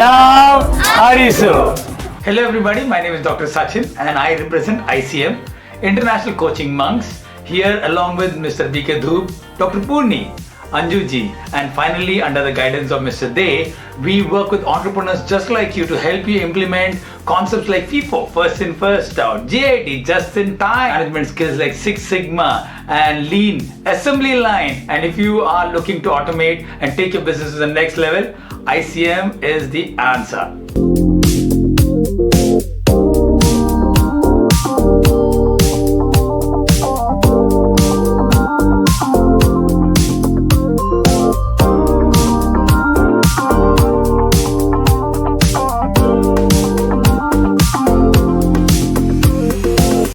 love Arisu. Hello everybody, my name is Dr. Sachin and I represent ICM, International Coaching Monks, here along with Mr. BK Dhoop, Dr. Purni, Anjuji, and finally under the guidance of Mr. Day, we work with entrepreneurs just like you to help you implement concepts like FIFO, first in, first out, JIT, just in time, management skills like Six Sigma and Lean, assembly line. And if you are looking to automate and take your business to the next level, ICM is the answer.